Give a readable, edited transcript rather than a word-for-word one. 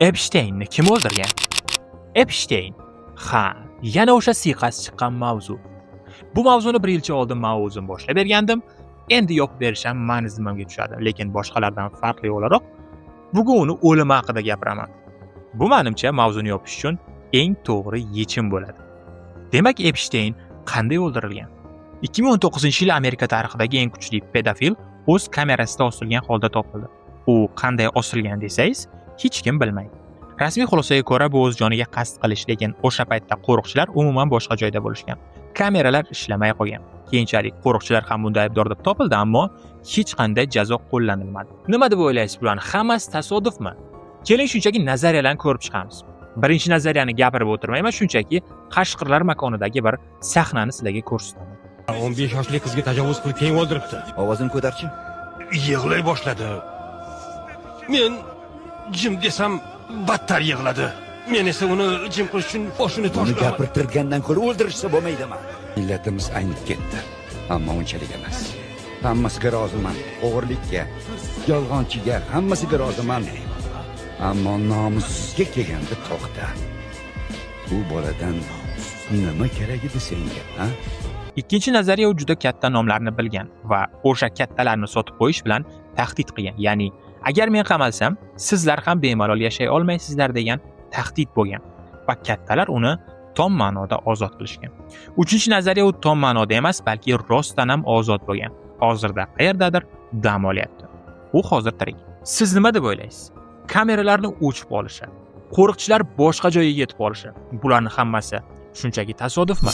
Epsteinni kim o'ldirgan? Epstein. Ha, yana o'sha siyqasi chiqqan mavzu. Bu mavzuni 1 yilcha oldin men o'zim boshlab bergandim. Endi yopib berish ham meni zimmamga tushadi, lekin boshqalardan farqli o'laroq bugun uni o'limi haqida gapiraman. Bu menimcha mavzuni yopish uchun eng to'g'ri yechim bo'ladi. Demak, Epstein qanday o'ldirilgan? 2019-yil Amerika tarixidagi eng kuchli pedofil o'z kamerasida osilgan holda topildi. U qanday osilgan desangiz, hech kim bilmaydi. Rasmiy xulosaga ko'ra, bu o'z joniga qasd qilish, lekin o'sha paytda qo'riqchilar umuman boshqa joyda bo'lishgan. Kameralar ishlamay qolgan. Keyinchalik qo'riqchilar ham bunda aybdor deb topildi, ammo hech qanday jazo qo'llanilmadi. Nima deb o'ylaysiz bularni? Hammasi tasodifmi? Keling shunchaki nazariyalarni ko'rib chiqamiz. Birinchi nazariyani gapirib o'tirmayman, shunchaki Qashqirlar makonidagi bir sahnani sizlarga ko'rsataman. 15 yoshli qizga tajovuz qilib keyin o'ldiribdi. Ovozini ko'tarchi. Yig'lay boshladi. Men jim desam battar yig'ladi. Men esa uni jim qilish uchun boshini Uni tashladim. gapirtirgandan ko'ra o'ldirishsa bo'lmaydimi? Millatimiz aynib ketdi. Ammo unchalik emas. Hammasiga roziman. O'g'irlikka, yolg'onchiga hammasiga roziman. Ammo nomussizga kelganda to'xta. Bu boladan nima kerak edi senga, ha? Ikkinchi nazariya u juda katta nomlarni bilgan va o'sha kattalarni sotib qo'yish bilan tahdid qilgan. Ya'ni, agar men qamalsam, sizlar ham bemalol yashay olmaysizlar degan tahdid bo'lgan va kattalar uni tom ma'noda ozod qilishgan. Uchinchi nazariya u tom ma'noda emas, balki rostdan ham ozod bo'lgan. Hozirda qayerdadir dam olyapti. U hozir tirik. Siz nima deb o'ylaysiz? Kameralarni o'chib olishi, qo'riqchilar boshqa joyga yetib olishi, bularning hammasi shunchaki tasodifmi?